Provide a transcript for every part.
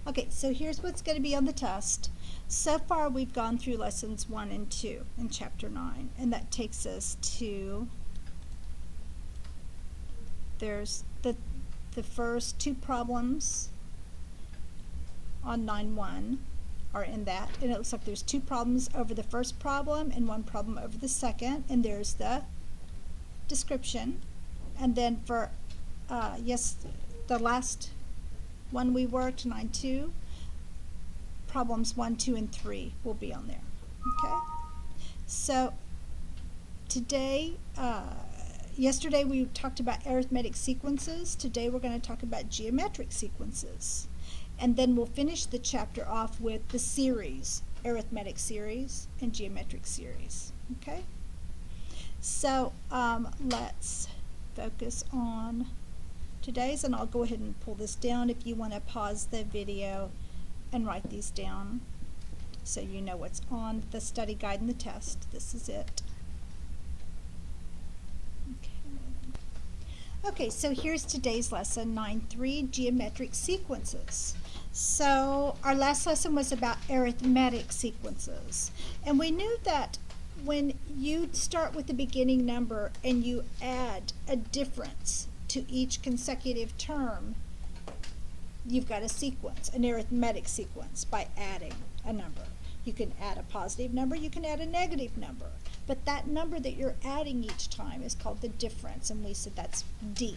Okay, so here's what's going to be on the test. So far we've gone through lessons 1 and 2 in chapter 9, and that takes us to, there's the first 2 problems on 9-1 are in that, and it looks like there's 2 problems over the first problem and 1 problem over the second, and there's the description. And then for the last one we worked, 9-2, problems 1, 2, and 3 will be on there. Okay, so today, yesterday we talked about arithmetic sequences. Today we're going to talk about geometric sequences, and then we'll finish the chapter off with the series, arithmetic series and geometric series. Okay, so let's focus on today's, and I'll go ahead and pull this down if you want to pause the video and write these down so you know what's on the study guide and the test. This is it. Okay, so here's today's lesson, 9-3, geometric sequences. So our last lesson was about arithmetic sequences, and we knew that when you start with the beginning number and you add a difference to each consecutive term, you've got a sequence, an arithmetic sequence, by adding a number. You can add a positive number, you can add a negative number, but that number that you're adding each time is called the difference, and we said that's D.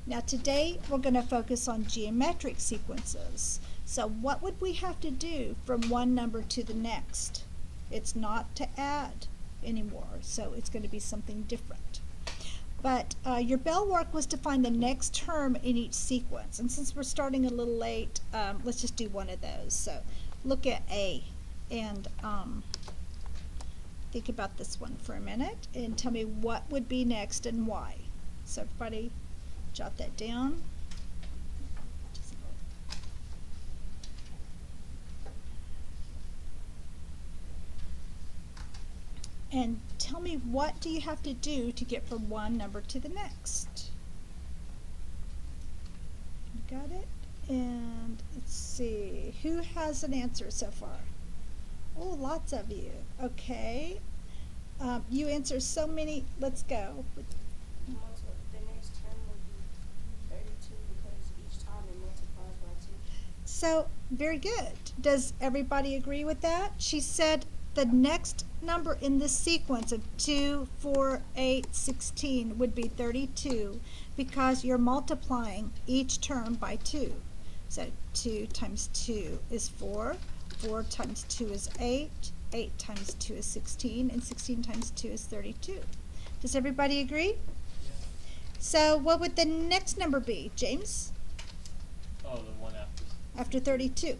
Now today we're going to focus on geometric sequences. So what would we have to do from one number to the next? It's not to add anymore, so it's going to be something different. But your bell work was to find the next term in each sequence, and since we're starting a little late, let's just do one of those. So look at A and think about this one for a minute and tell me what would be next and why. So everybody jot that down. And tell me, what do you have to do to get from one number to the next? You got it? And let's see, who has an answer so far? Oh, lots of you. Okay. You answer so many. Let's go. The next term will be 32 because each time it multiplies by 2. So, very good. Does everybody agree with that? She said the next number in this sequence of 2, 4, 8, 16 would be 32 because you're multiplying each term by 2. So 2 times 2 is 4, 4 times 2 is 8, 8 times 2 is 16, and 16 times 2 is 32. Does everybody agree? Yeah. So what would the next number be, James? Oh, the one after. After 32. It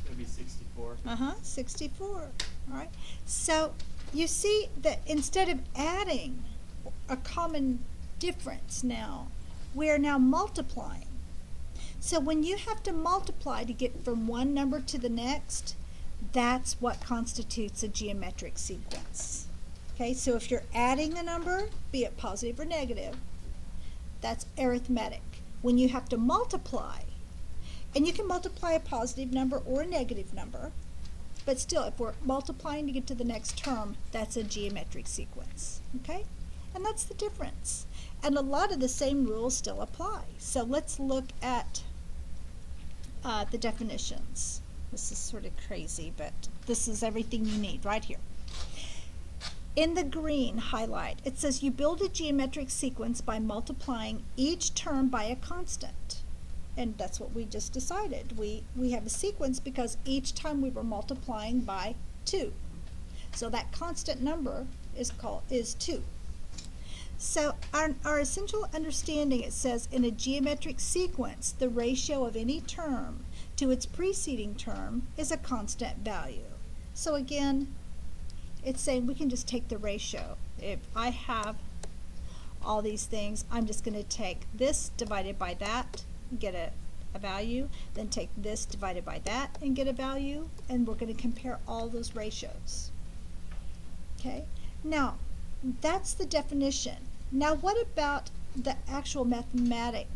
would be 64. 64. All right. So you see that instead of adding a common difference now, we're now multiplying. So when you have to multiply to get from one number to the next, that's what constitutes a geometric sequence. Okay, so if you're adding a number, be it positive or negative, that's arithmetic. When you have to multiply, and you can multiply a positive number or a negative number, but still, if we're multiplying to get to the next term, that's a geometric sequence. Okay, and that's the difference. And a lot of the same rules still apply. So let's look at the definitions. This is sort of crazy, but this is everything you need right here. In the green highlight, it says you build a geometric sequence by multiplying each term by a constant. And that's what we just decided. We have a sequence because each time we were multiplying by 2. So that constant number is 2. So our essential understanding, it says in a geometric sequence, the ratio of any term to its preceding term is a constant value. So again, it's saying we can just take the ratio. If I have all these things, I'm just going to take this divided by that, get a value, then take this divided by that and get a value, and we're going to compare all those ratios. Okay, now that's the definition. Now what about the actual mathematic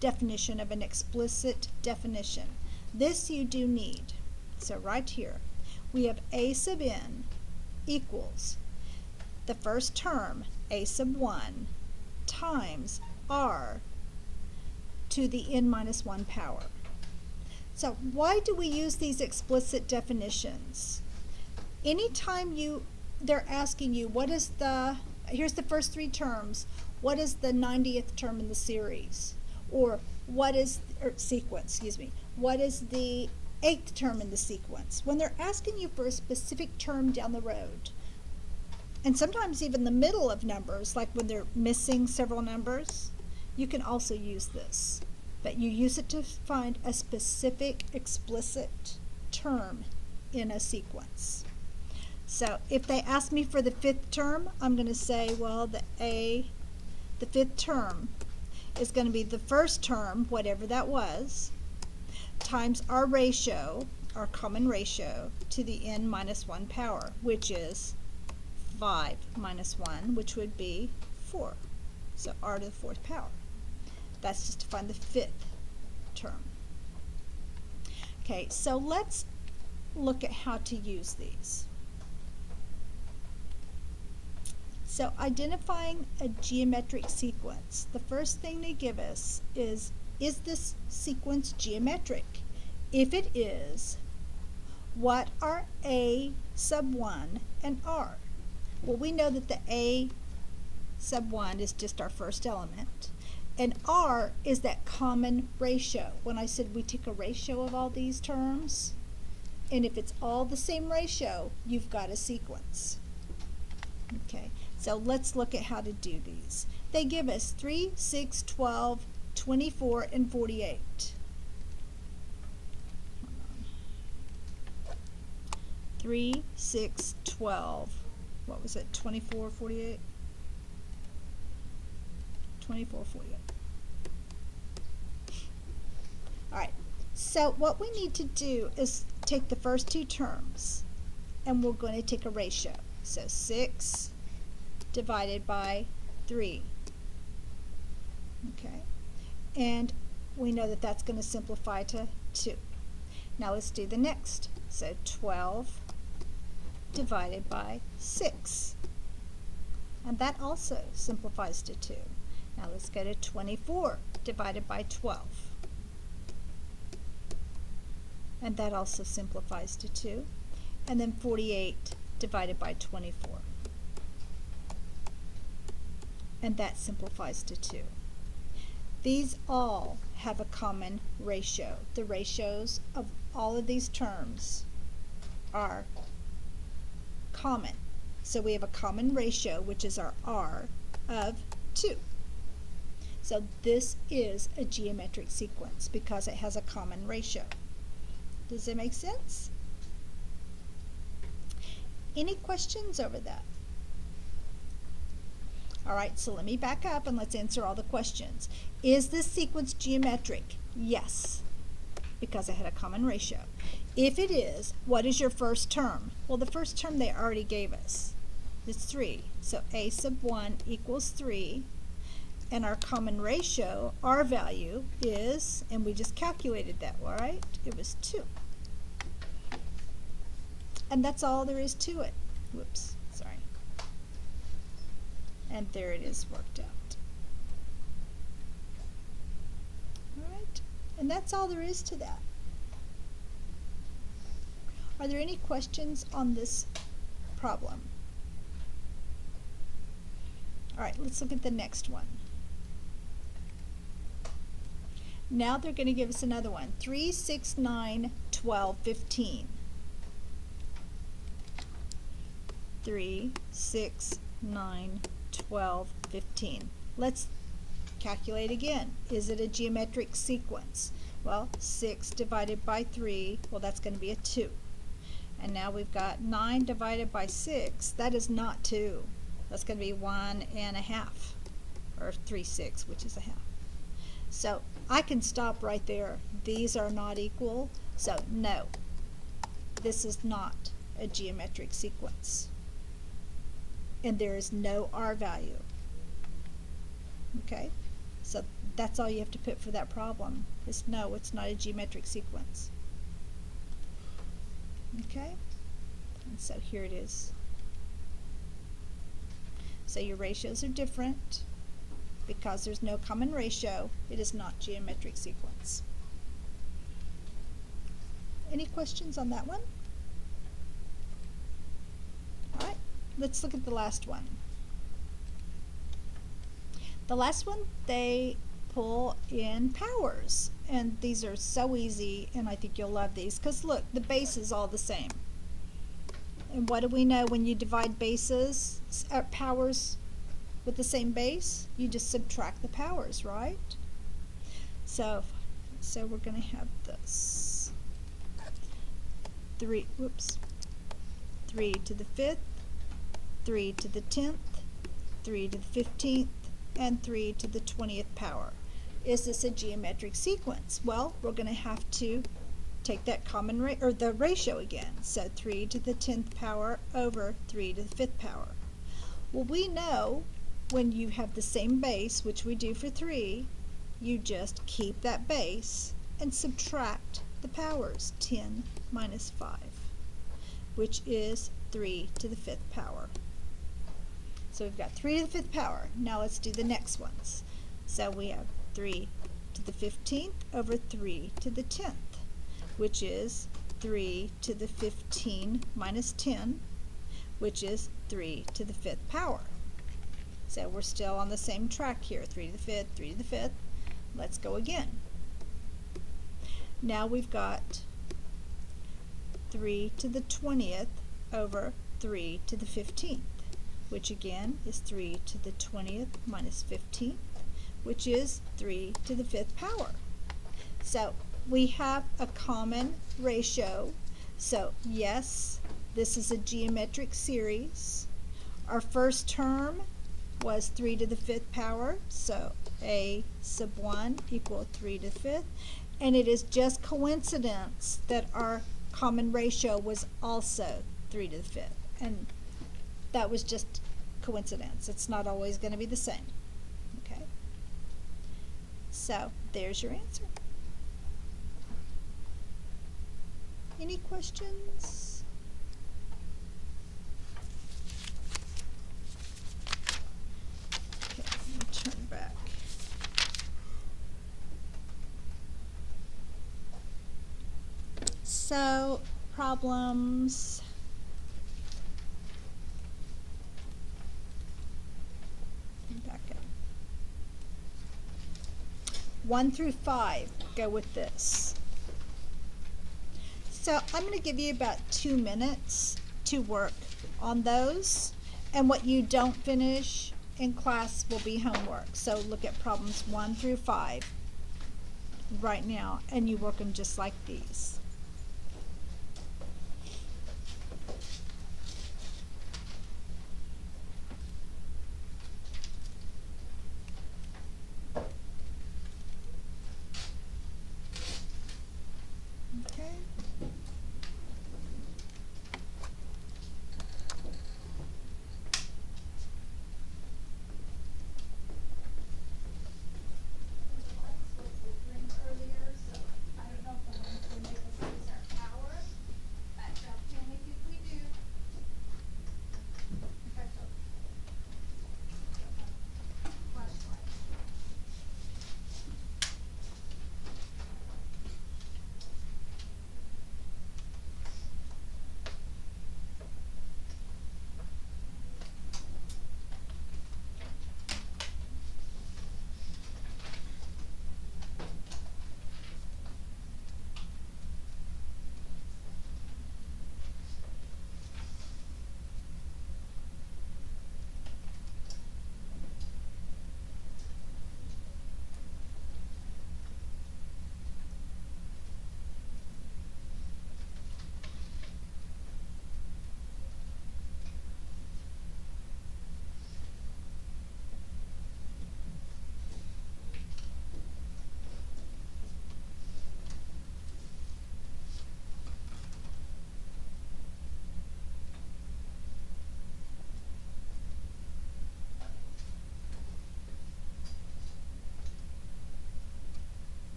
definition of an explicit definition. This you do need. So right here, we have a sub n equals the first term, a sub 1, times r to the n minus 1 power. So why do we use these explicit definitions? Anytime they're asking you what is here's the first three terms, what is the 90th term in the series? Or sequence, excuse me. What is the 8th term in the sequence? When they're asking you for a specific term down the road, and sometimes even the middle of numbers, like when they're missing several numbers, you can also use this. But you use it to find a specific explicit term in a sequence. So if they ask me for the 5th term, I'm going to say, well, the 5th term is going to be the first term, whatever that was, times our ratio, our common ratio, to the n minus 1 power, which is 5 minus 1, which would be 4. So r to the 4th power. That's just to find the 5th term. Okay, so let's look at how to use these. So identifying a geometric sequence, the first thing they give us is this sequence geometric? If it is, what are a sub 1 and r? Well, we know that the a sub 1 is just our first element, and r is that common ratio. When I said we take a ratio of all these terms, and if it's all the same ratio, you've got a sequence. Okay, so let's look at how to do these. They give us 3, 6, 12, 24, and 48. 3, 6, 12. What was it? 24, 48? 24, 48. All right, so what we need to do is take the first two terms, and we're going to take a ratio. So 6 divided by 3. Okay, and we know that that's going to simplify to 2. Now let's do the next. So 12 divided by 6. And that also simplifies to 2. Now let's go to 24 divided by 12. And that also simplifies to 2. And then 48 divided by 24. And that simplifies to 2. These all have a common ratio. The ratios of all of these terms are common. So we have a common ratio, which is our r, of 2. So this is a geometric sequence because it has a common ratio. Does it make sense? Any questions over that? All right, so let me back up and let's answer all the questions. Is this sequence geometric? Yes, because it had a common ratio. If it is, what is your first term? Well, the first term they already gave us. It's 3. So a sub 1 equals 3. And our common ratio, our value, is, and we just calculated that, right? It was 2. And that's all there is to it. Whoops, sorry. And there it is worked out. All right, and that's all there is to that. Are there any questions on this problem? All right, let's look at the next one. Now they're going to give us another one. 3, 6, 9, 12, 15. 3, 6, 9, 12, 15. Let's calculate again. Is it a geometric sequence? Well, 6 divided by 3, well, that's going to be a 2. And now we've got 9 divided by 6. That is not 2. That's going to be 1.5, or 3/6, which is a half. So I can stop right there. These are not equal, so no, this is not a geometric sequence. And there is no r value. Okay, So that's all you have to put for that problem, is no, it's not a geometric sequence. Okay? And so here it is. So your ratios are different. Because there's no common ratio, it is not geometric sequence. Any questions on that one? All right, let's look at the last one. The last one, they pull in powers. And these are so easy, and I think you'll love these. Because look, the base is all the same. And what do we know when you divide bases, powers with the same base? You just subtract the powers, right? So we're going to have this 3 to the 5th, 3 to the 10th, 3 to the 15th, and 3 to the 20th power. Is this a geometric sequence? Well, we're going to have to take that common the ratio again. So 3 to the 10th power over 3 to the 5th power. Well, we know when you have the same base, which we do for 3, you just keep that base and subtract the powers. 10 minus 5, which is 3 to the 5th power. So we've got 3 to the 5th power. Now let's do the next ones. So we have 3 to the 15th over 3 to the 10th, which is 3 to the 15 minus 10, which is 3 to the 5th power. So we're still on the same track here, 3 to the 5th, 3 to the 5th. Let's go again. Now we've got 3 to the 20th over 3 to the 15th, which again is 3 to the 20th minus 15th, which is 3 to the 5th power. So we have a common ratio. So yes, this is a geometric series. Our first term was 3 to the 5th power, so a sub 1 equal 3 to the 5th. And it is just coincidence that our common ratio was also 3 to the 5th. And that was just coincidence. It's not always going to be the same. Okay? So there's your answer. Any questions? Okay, let me turn back. So, problems. Back up. 1 through 5 go with this. So I'm going to give you about 2 minutes to work on those, and what you don't finish in class will be homework. So look at problems 1 through 5 right now, and you work them just like these.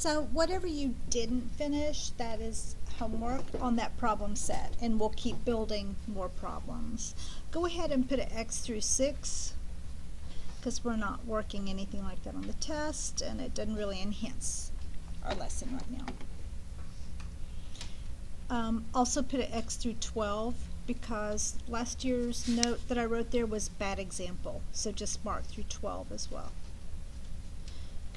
So whatever you didn't finish, that is homework on that problem set, and we'll keep building more problems. Go ahead and put an X through 6, because we're not working anything like that on the test, and it doesn't really enhance our lesson right now. Also put an X through 12, because last year's note that I wrote there was bad example, so just mark through 12 as well.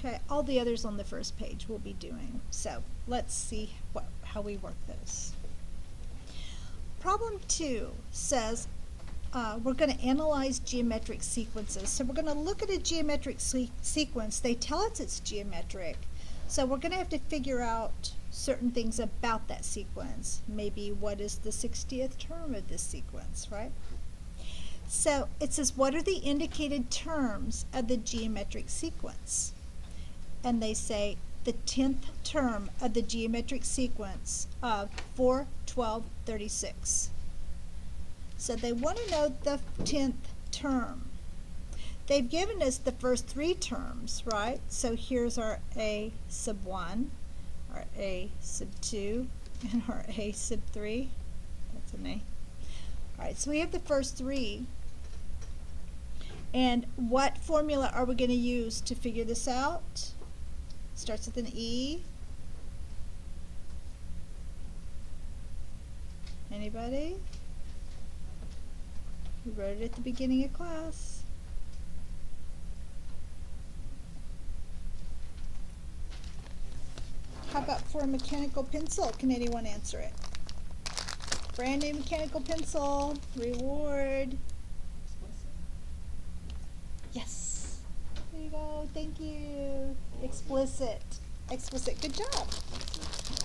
Okay, all the others on the first page we'll be doing. So let's see how we work those. Problem 2 says we're going to analyze geometric sequences. So we're going to look at a geometric sequence. They tell us it's geometric. So we're going to have to figure out certain things about that sequence. Maybe what is the 60th term of this sequence, right? So it says, what are the indicated terms of the geometric sequence? And they say the 10th term of the geometric sequence of 4, 12, 36. So they want to know the 10th term. They've given us the first 3 terms, right? So here's our A sub 1, our A sub 2, and our A sub 3. That's an A. All right, so we have the first 3. And what formula are we going to use to figure this out? Starts with an E. Anybody? We wrote it at the beginning of class. How about for a mechanical pencil? Can anyone answer it? Brand new mechanical pencil. Reward. Yes. There you go. Thank you. Explicit. Explicit. Good job.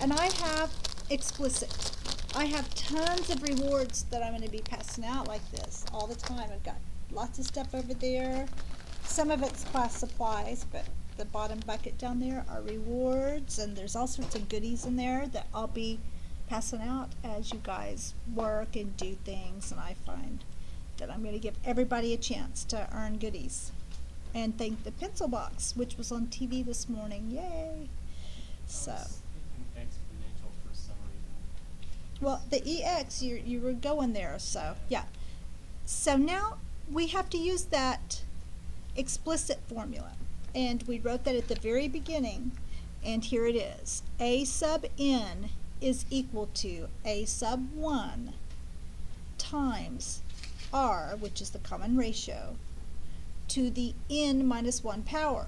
And I have explicit. I have tons of rewards that I'm going to be passing out like this all the time. I've got lots of stuff over there. Some of it's class supplies, but the bottom bucket down there are rewards, and there's all sorts of goodies in there that I'll be passing out as you guys work and do things, and I find that I'm going to give everybody a chance to earn goodies. And thank the pencil box, which was on TV this morning. Yay! So. Exponential for some reason. Well, the EX, you were going there, so yeah. So now we have to use that explicit formula. And we wrote that at the very beginning, and here it is. A sub n is equal to A sub 1 times R, which is the common ratio, to the n minus 1 power.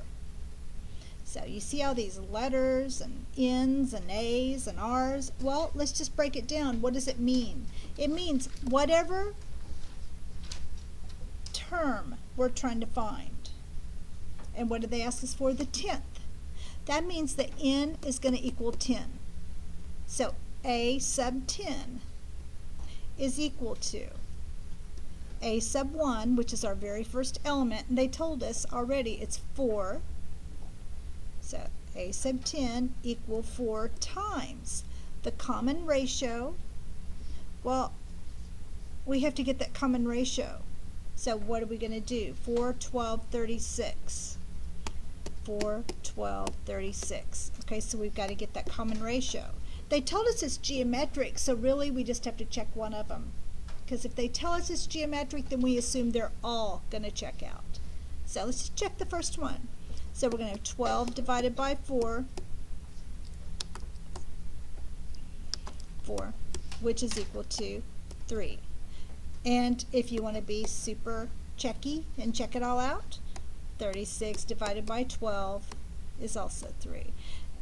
So you see all these letters and n's and a's and r's? Well, let's just break it down. What does it mean? It means whatever term we're trying to find. And what did they ask us for? The 10th. That means that n is going to equal 10. So A sub 10 is equal to A sub 1, which is our very first element, and they told us already it's 4. So A sub 10 equal 4 times the common ratio. Well, we have to get that common ratio. So what are we going to do? 4, 12, 36. 4, 12, 36. Okay, so we've got to get that common ratio. They told us it's geometric, so really we just have to check one of them. Because if they tell us it's geometric, then we assume they're all going to check out. So let's just check the first one. So we're going to have 12 divided by 4, which is equal to 3. And if you want to be super checky and check it all out, 36 divided by 12 is also 3.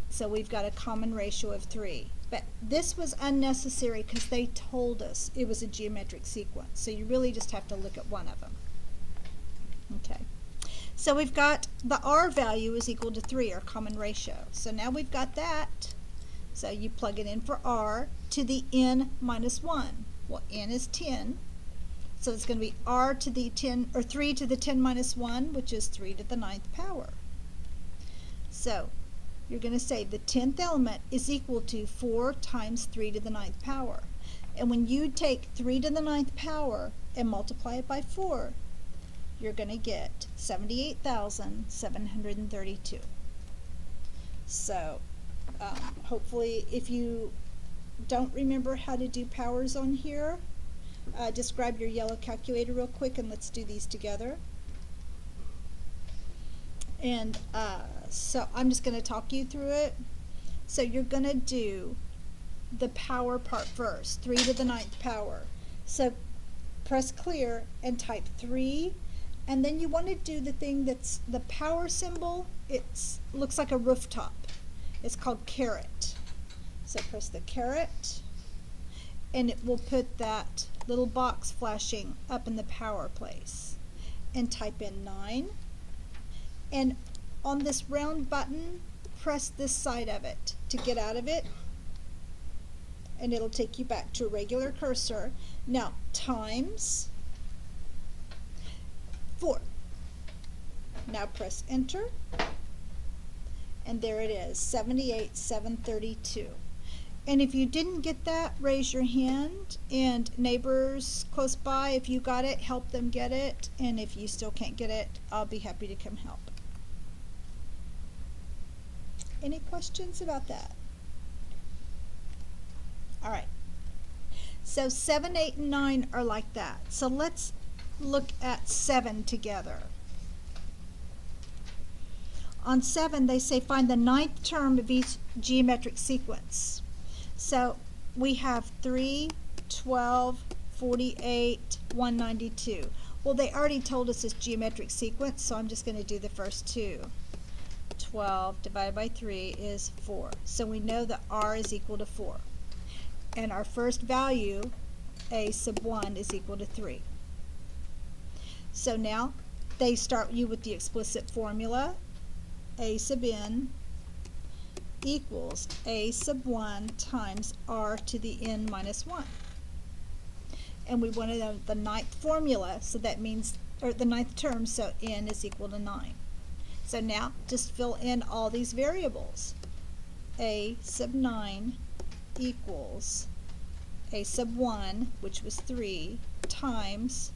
So we've got a common ratio of 3. But this was unnecessary because they told us it was a geometric sequence. So you really just have to look at one of them. Okay. So we've got the R value is equal to 3, our common ratio. So now we've got that. So you plug it in for R to the n minus 1. Well, n is 10. So it's going to be R to the 10, or 3 to the 10 minus 1, which is 3 to the 9th power. So you're going to say the 10th element is equal to 4 times 3 to the 9th power. And when you take 3 to the 9th power and multiply it by 4, you're going to get 78,732. So hopefully, if you don't remember how to do powers on here, just grab your yellow calculator real quick and let's do these together. And so I'm just going to talk you through it. So you're going to do the power part first, 3 to the 9th power. So press clear and type 3, and then you want to do the thing that's the power symbol. It looks like a rooftop. It's called caret. So press the caret, and it will put that little box flashing up in the power place. And type in 9. And on this round button, press this side of it to get out of it, and it'll take you back to a regular cursor. Now, times 4. Now press enter, and there it is, 78,732. And if you didn't get that, raise your hand, and neighbors close by, if you got it, help them get it, and if you still can't get it, I'll be happy to come help. Any questions about that? All right. So 7, 8, and 9 are like that. So let's look at 7 together. On 7, they say find the 9th term of each geometric sequence. So we have 3, 12, 48, 192. Well, they already told us this geometric sequence, so I'm just going to do the first 2. 12 divided by 3 is 4. So we know that r is equal to 4. And our first value, a sub 1, is equal to 3. So now they start you with the explicit formula. A sub n equals a sub 1 times r to the n minus 1. And we want to know the 9th formula, so that means, or the 9th term, so n is equal to 9. So now just fill in all these variables. A sub 9 equals a sub 1, which was 3, times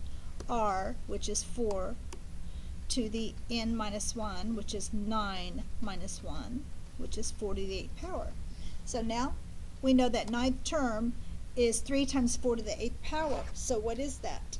r, which is 4, to the n minus 1, which is 9 minus 1, which is 4 to the 8th power. So now we know that 9th term is 3 times 4 to the 8th power. So what is that?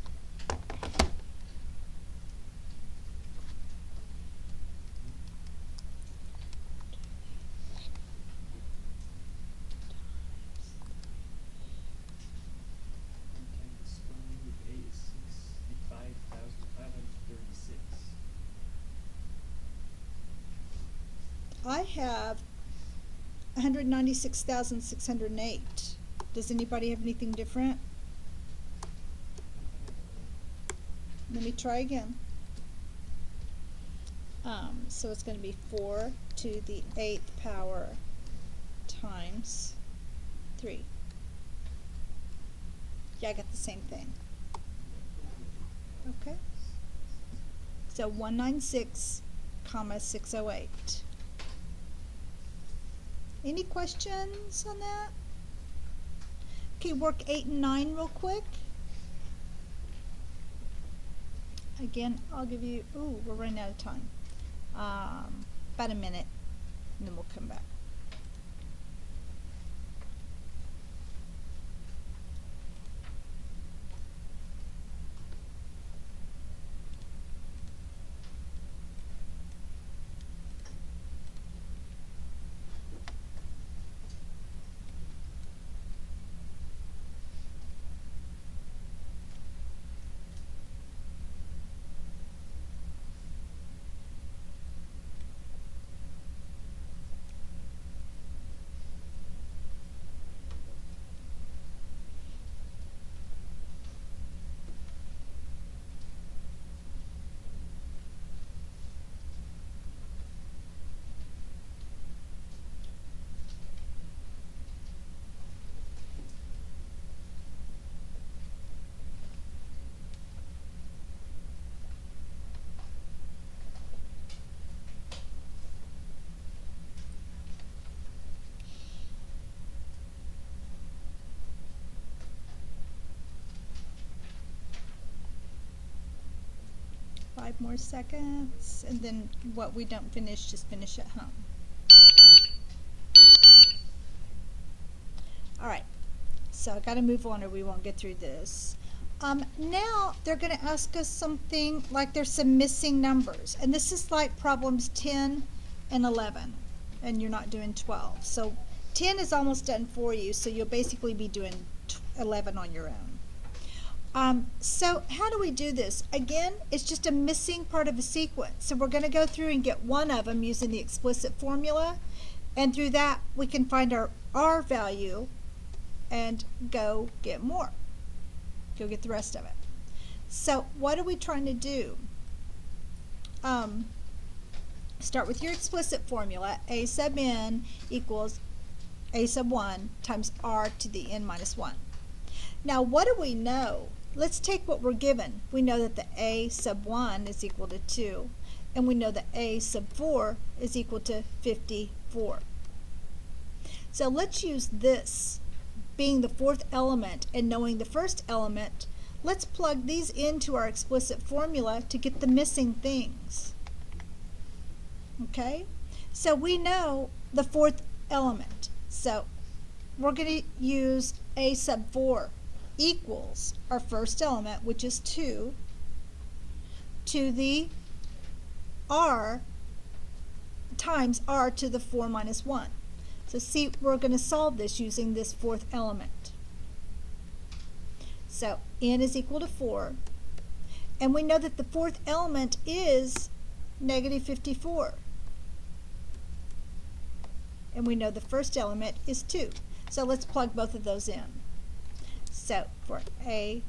I have 196,608. Does anybody have anything different? Let me try again. So it's going to be 4 to the 8th power times 3. Yeah, I got the same thing. Okay. So 196, 608. Any questions on that? Okay, work 8 and 9 real quick. Again, I'll give you, ooh, we're running out of time. About a minute, and then we'll come back. Five more seconds, and then what we don't finish, just finish at home. So I got to move on or we won't get through this. Now they're going to ask us something like there's some missing numbers. And this is like problems 10 and 11. And you're not doing 12. So 10 is almost done for you. So you'll basically be doing 11 on your own. So how do we do this? Again, it's just a missing part of a sequence. So we're going to go through and get one of them using the explicit formula. And through that, we can find our R value and go get more. Go get the rest of it. So what are we trying to do? Start with your explicit formula. A sub n equals a sub 1 times r to the n minus 1. Now what do we know? Let's take what we're given. We know that the a sub 1 is equal to 2. And we know that a sub 4 is equal to 54. So let's use this being the fourth element and knowing the first element. Let's plug these into our explicit formula to get the missing things. Okay? So we know the fourth element. So we're going to use a sub 4 equals our first element, which is 2, to the r times r to the 4 minus 1. So see, we're going to solve this using this fourth element. So n is equal to 4. And we know that the fourth element is negative 54. And we know the first element is 2. So let's plug both of those in. So for the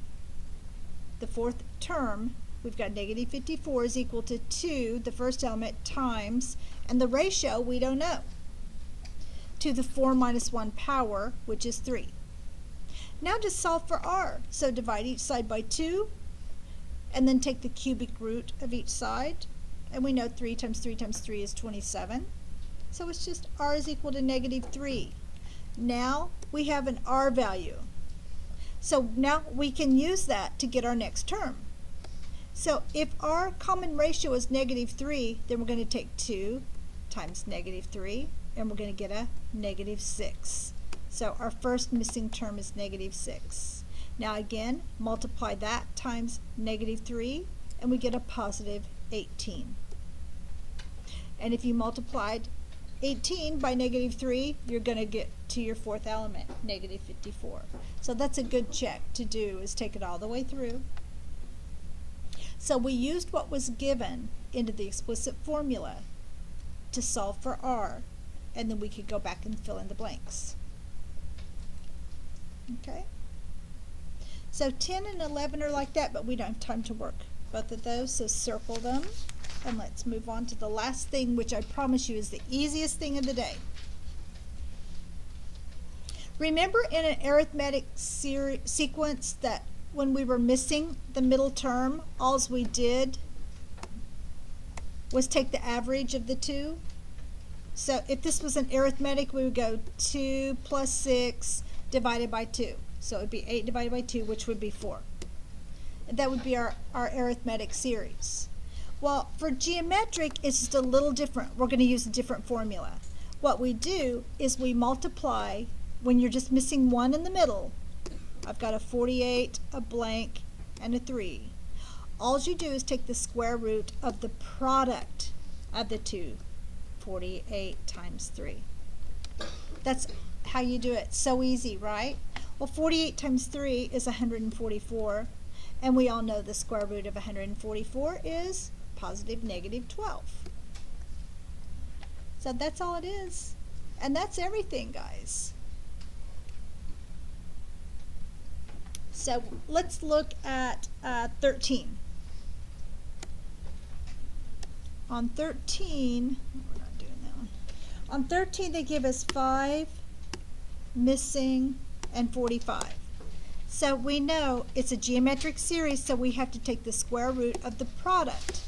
fourth term, we've got negative 54 is equal to 2, the first element, times, and the ratio we don't know, to the 4 minus 1 power, which is 3. Now just solve for r. So divide each side by 2, and then take the cubic root of each side. And we know 3 times 3 times 3 is 27. So it's just r is equal to negative 3. Now we have an r value. So now we can use that to get our next term. So if our common ratio is negative 3, then we're going to take 2 times negative 3, and we're going to get a negative 6. So our first missing term is negative 6. Now again, multiply that times negative 3, and we get a positive 18. And if you multiplied 18 by negative 3, you're going to get to your fourth element, negative 54. So that's a good check to do, is take it all the way through. So we used what was given into the explicit formula to solve for r, and then we could go back and fill in the blanks. Okay? So 10 and 11 are like that, but we don't have time to work both of those, so circle them. And let's move on to the last thing, which I promise you is the easiest thing of the day. Remember in an arithmetic sequence that when we were missing the middle term, all we did was take the average of the two? So if this was an arithmetic, we would go 2 plus 6 divided by 2. So it would be 8 divided by 2, which would be 4. And that would be our arithmetic series. Well, for geometric, it's just a little different. We're going to use a different formula. What we do is we multiply when you're just missing one in the middle. I've got a 48, a blank, and a 3. All you do is take the square root of the product of the two, 48 times 3. That's how you do it. So easy, right? Well, 48 times 3 is 144, and we all know the square root of 144 is positive negative 12. So that's all it is. And that's everything, guys. So let's look at 13. On 13, we're not doing that one. On 13, they give us 5, missing, and 45. So we know it's a geometric series, so we have to take the square root of the product,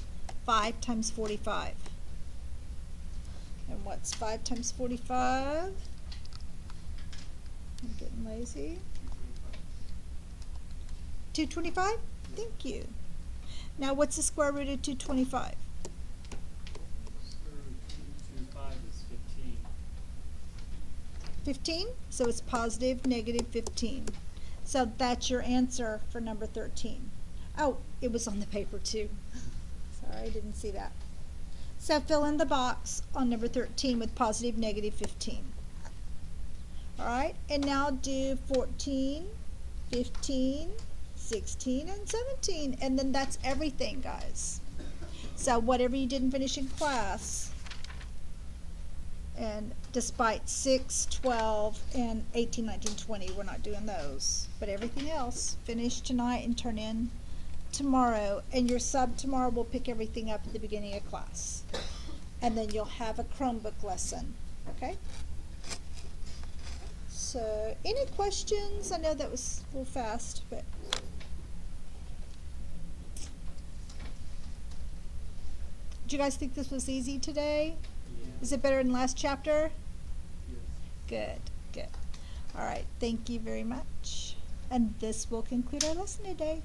5 times 45. And what's 5 times 45? I'm getting lazy. 225? Thank you. Now what's the square root of 225? Square root of 225 is 15. 15? So it's positive, negative 15. So that's your answer for number 13. Oh, it was on the paper too. Sorry, I didn't see that. So fill in the box on number 13 with positive, negative 15. All right, and now do 14, 15, 16, and 17. And then that's everything, guys. So whatever you didn't finish in class, and despite 6, 12, and 18, 19, 20, we're not doing those. But everything else, finish tonight and turn in tomorrow. And your sub tomorrow will pick everything up at the beginning of class. And then you'll have a Chromebook lesson, okay? So, any questions? I know that was a little fast, but... Did you guys think this was easy today? Yeah. Is it better than last chapter? Yes. Good, good. All right, thank you very much. And this will conclude our lesson today.